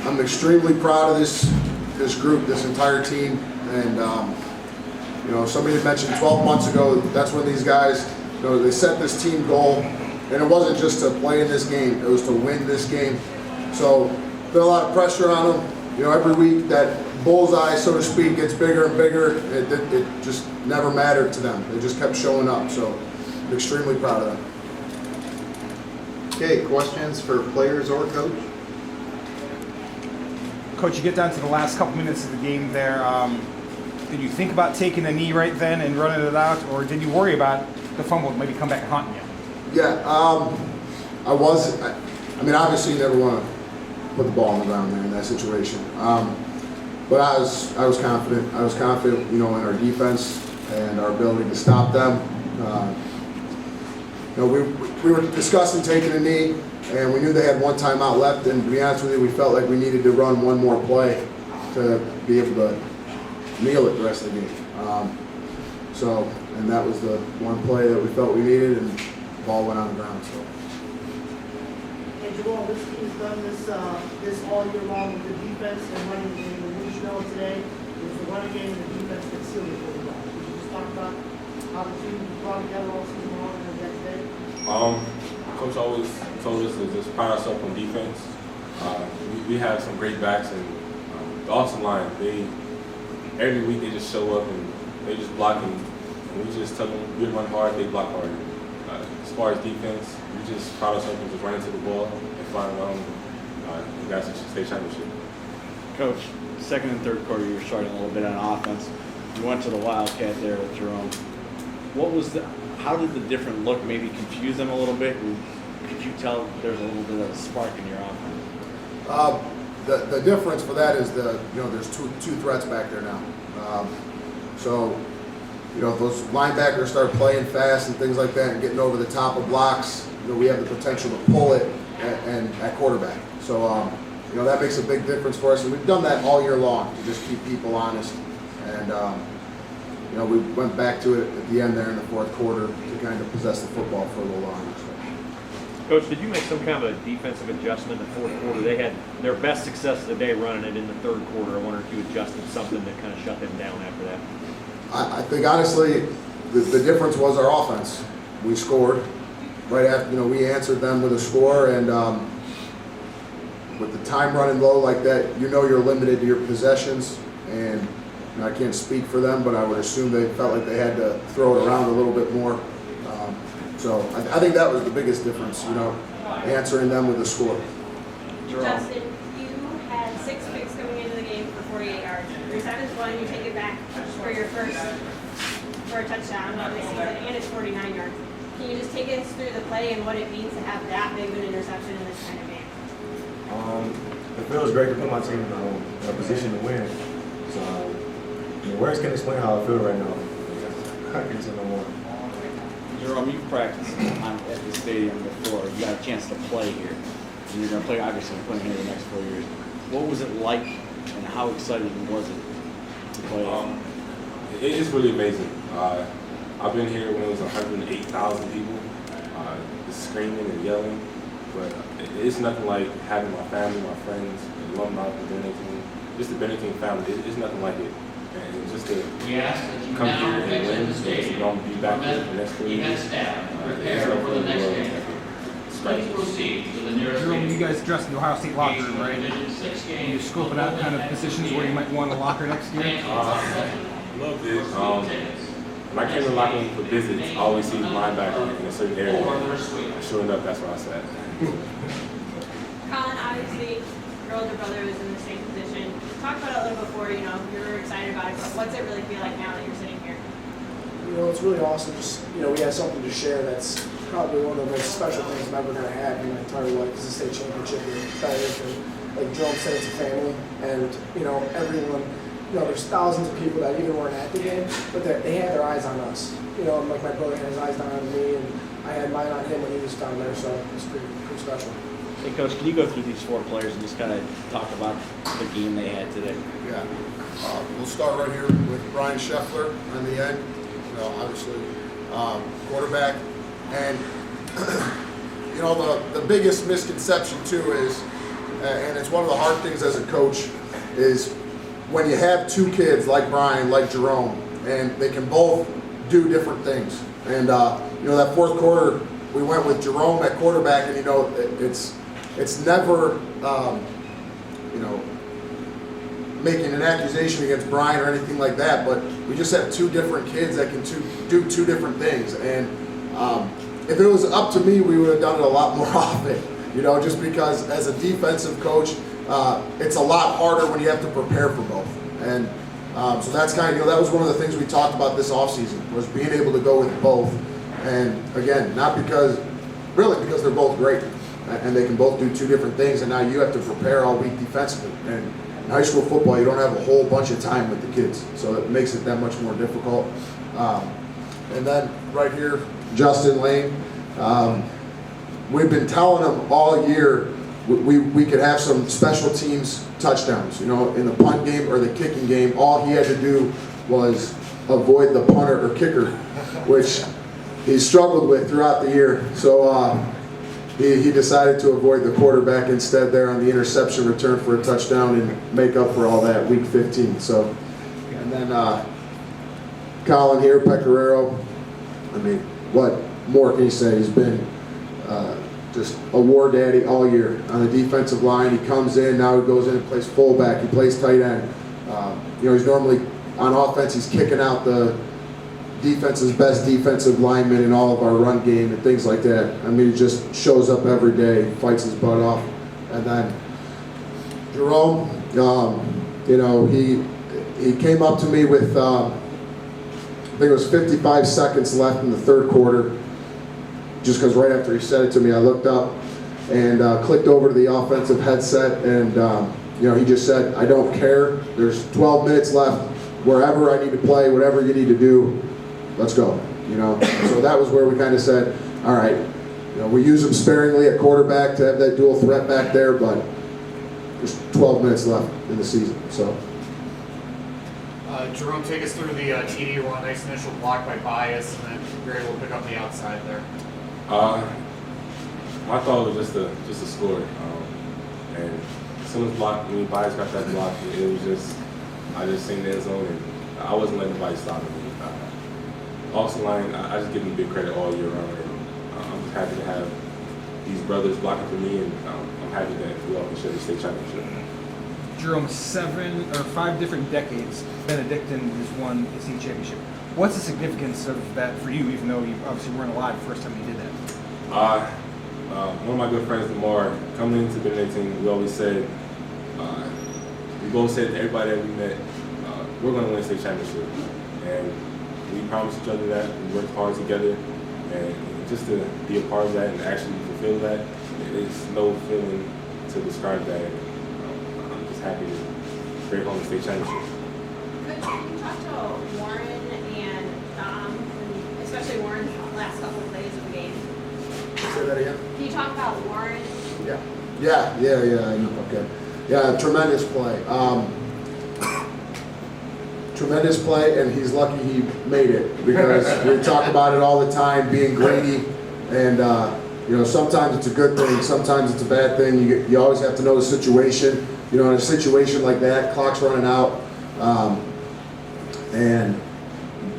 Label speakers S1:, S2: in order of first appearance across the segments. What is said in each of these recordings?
S1: I'm extremely proud of this group, this entire team, and you know, somebody had mentioned 12 months ago, that's when these guys, you know, they set this team goal, and it wasn't just to play in this game, it was to win this game. So, been a lot of pressure on them. You know, every week that bullseye, so to speak, gets bigger and bigger. It just never mattered to them. They just kept showing up. So, I'm extremely proud of them.
S2: Okay, questions for players or coach?
S3: Coach, you get down to the last couple minutes of the game there. Did you think about taking a knee right then and running it out, or did you worry about the fumble maybe come back and haunt you?
S1: Yeah, I mean, obviously you never want to put the ball on the ground there in that situation. But I was confident. I was confident, you know, in our defense and our ability to stop them. You know, we were discussing taking a knee, and we knew they had one timeout left. And to be honest with you, we felt like we needed to run one more play to be able to kneel it the rest of the game. And that was the one play that we felt we needed, and the ball went on the ground. So.
S4: And Jamal, this team's done this all year long with the defense and running the game. And we know today it was the running game and the defense that sealed it really well. Could you just talk about how the team brought together all season long and that day?
S5: Coach always told us to just pride ourselves on defense. We have some great backs, and the offensive line, every week they just show up and they just blocking. And we just tell them we run hard, they block hard. As far as defense, we just pride ourselves on just running to the ball and flying around. You guys should state championship.
S6: Coach, second and third quarter you were struggling a little bit on offense. You went to the Wildcat there with Jerome. How did the different look maybe confuse them a little bit? And could you tell there's a little bit of a spark in your offense?
S1: The difference for that is there's two threats back there now. So, you know, if those linebackers start playing fast and things like that and getting over the top of blocks, you know, we have the potential to pull it at quarterback. So, you know, that makes a big difference for us. And we've done that all year long to just keep people honest. And, you know, we went back to it at the end there in the fourth quarter to kind of possess the football for a little longer. So.
S7: Coach, did you make some kind of a defensive adjustment in the fourth quarter? They had their best success of the day running it in the third quarter. I wonder if you adjusted something to kind of shut them down after that.
S1: I think honestly, the difference was our offense. We scored right after, you know, we answered them with a score, and with the time running low like that, you know you're limited to your possessions, and you know, I can't speak for them, but I would assume they felt like they had to throw it around a little bit more. So I think that was the biggest difference, you know, answering them with a score.
S8: Justin, you had 6 picks coming into the game for 48 yards. Your 7th one, you take it back for your first for a touchdown on the season, and it's 49 yards. Can you just take us through the play and what it means to have that big of an interception in this kind of game?
S9: It feels great to put my team in a position to win. So, words can explain how I feel right now. I can say no more.
S6: Jerome, you've practiced at the stadium before. You got a chance to play here. And you're going to play, obviously, playing here the next 4 years. What was it like, and how exciting was it to play?
S5: It's really amazing. I've been here when it was 108,000 people, just screaming and yelling. But it's nothing like having my family, my friends, the alumni of the Benedictine, just the Benedictine family. It's nothing like it. And just to come here and win, and to be back here the next 4 years, it's nothing in the world.
S3: Jerome, you guys dressed in the Ohio State locker room, right? Are you scoping out kind of positions where you might want a locker next year?
S5: A little bit. When I came to the locker room for visits, I always see the linebacker in a certain area. Sure enough, that's where I sat.
S8: Colin, obviously, your older brother was in the same position. Talk about it a little before, you know, you were excited about it, but what's it really feel like now that you're sitting here?
S10: You know, it's really awesome. Just, you know, we have something to share that's probably one of the most special things I'm ever going to have in my entire life is the state championship. And like Jerome said, it's a family, and, you know, everyone, you know, there's thousands of people that even weren't at the game, but they had their eyes on us. You know, like my brother had his eyes down on me, and I had mine on him when he was down there, so it's pretty special.
S6: Hey, Coach, can you go through these 4 players and just kind of talk about the game they had today?
S1: Yeah. We'll start right here with Brian Scheffler on the end. You know, obviously, quarterback. And, you know, the biggest misconception, too, is and it's one of the hard things as a coach is when you have two kids like Brian, like Jerome, and they can both do different things. And that fourth quarter, we went with Jerome at quarterback, and it's never making an accusation against Brian or anything like that, but we just have two different kids that can do two different things. And if it was up to me, we would have done it a lot more often, just because as a defensive coach, it's a lot harder when you have to prepare for both. And so that's kind of, that was one of the things we talked about this offseason, was being able to go with both. And again, not because they're both great and they can both do two different things, and now you have to prepare all week defensively. And in high school football, you don't have a whole bunch of time with the kids, so it makes it that much more difficult. And then right here, Justin Lane, we've been telling him all year we could have some special teams touchdowns. In the punt game or the kicking game, all he had to do was avoid the punter or kicker, which he struggled with throughout the year. So he decided to avoid the quarterback instead there on the interception return for a touchdown and make up for all that week 15. So, and then Colin here, Pecoraro. I mean, what more can you say? He's been just a war daddy all year on the defensive line. He comes in, now he goes in and plays fullback. He plays tight end. He's normally on offense. He's kicking out the defense's best defensive lineman in all of our run game and things like that. I mean, he just shows up every day, fights his butt off. And then Jerome, he came up to me with I think it was 55 seconds left in the third quarter. Just because right after he said it to me, I looked up and clicked over to the offensive headset, and he just said, "I don't care. There's 12 minutes left. Wherever I need to play, whatever you need to do, let's go." So that was where we kind of said, "All right, we use him sparingly at quarterback to have that dual threat back there, but there's 12 minutes left in the season." So.
S11: Jerome, take us through the TD run. Nice initial block by Bias, and then you're able to pick up the outside there.
S5: My thought was just a score, and as soon as Bias got that block, it was just I just seen the end zone, and I wasn't letting nobody stop me. Offensive line, I just give them big credit all year round, and I'm just happy to have these brothers blocking for me, and I'm happy that we all can share the state championship.
S3: Jerome, 5 different decades, Benedictine has won the state championship. What's the significance of that for you, even though you obviously weren't alive the first time you did that?
S5: One of my good friends, Lamar, coming into Benedictine, we always said, we both said to everybody that we met, we're going to win the state championship. And we promised each other that. We worked hard together. And just to be a part of that and actually fulfill that, it's no feeling to describe that. I'm just happy to bring home the state championship.
S8: Could you talk to Warren and Dom, especially Warren's last couple of plays of the game?
S1: Say that again?
S8: Can you talk about Warren?
S1: Yeah, I know. Okay. Yeah, tremendous play. Tremendous play, and he's lucky he made it, because we talk about it all the time, being greedy, and sometimes it's a good thing, sometimes it's a bad thing. You always have to know the situation. In a situation like that, clock's running out, and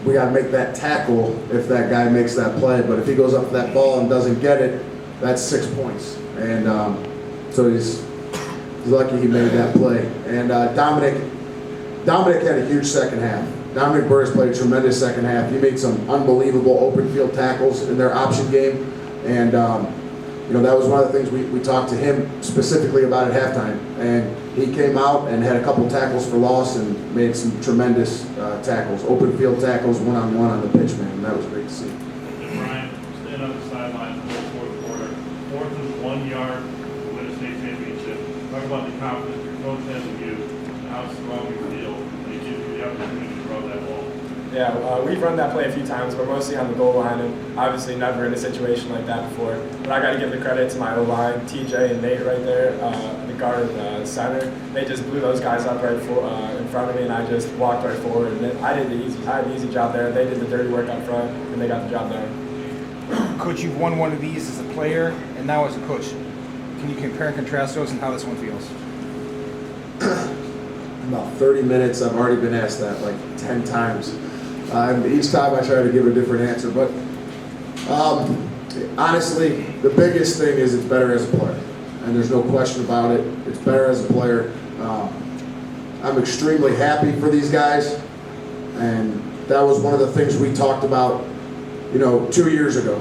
S1: we got to make that tackle if that guy makes that play. But if he goes up for that ball and doesn't get it, that's 6 points. And so he's lucky he made that play. And Dominic had a huge second half. Dominic Burris played a tremendous second half. He made some unbelievable open field tackles in their option game. And that was one of the things we talked to him specifically about at halftime. And he came out and had a couple tackles for loss and made some tremendous tackles, open field tackles, one-on-one on the pitch, man. And that was great to see.
S12: Brian, stand on the sidelines in the fourth quarter. 4th and 1 yard to win a state championship. Talk about the confidence your coach has in you and how strong you feel when he gives you the opportunity to throw that ball.
S13: Yeah, we've run that play a few times, but mostly on the goal line, and obviously never in a situation like that before. But I got to give the credit to my O-line, TJ and Nate right there, the guard and center. They just blew those guys up right in front of me, and I just walked right forward. And then I had the easy job there. They did the dirty work up front, and they got the job done.
S3: Coach, you've won one of these as a player and now as a coach. Can Can you compare and contrast those and how this one feels?
S1: About 30 minutes, I've already been asked that like 10 times. And each time I try to give a different answer. But honestly, the biggest thing is it's better as a player. And there's no question about it. It's better as a player. I'm extremely happy for these guys. And that was one of the things we talked about, 2 years ago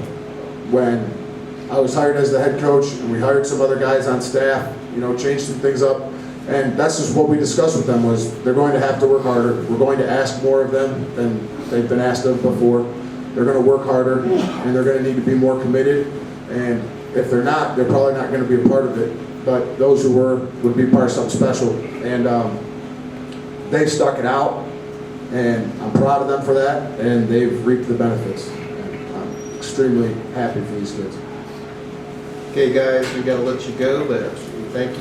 S1: when I was hired as the head coach and we hired some other guys on staff, changed some things up. And that's just what we discussed with them was they're going to have to work harder. We're going to ask more of them than they've been asked of before. They're going to work harder and they're going to need to be more committed. And if they're not, they're probably not going to be a part of it. But those who were would be part of something special. And they've stuck it out. And I'm proud of them for that. And they've reaped the benefits. And I'm extremely happy for these kids.
S2: Okay, guys, we got to let you go, but thank you.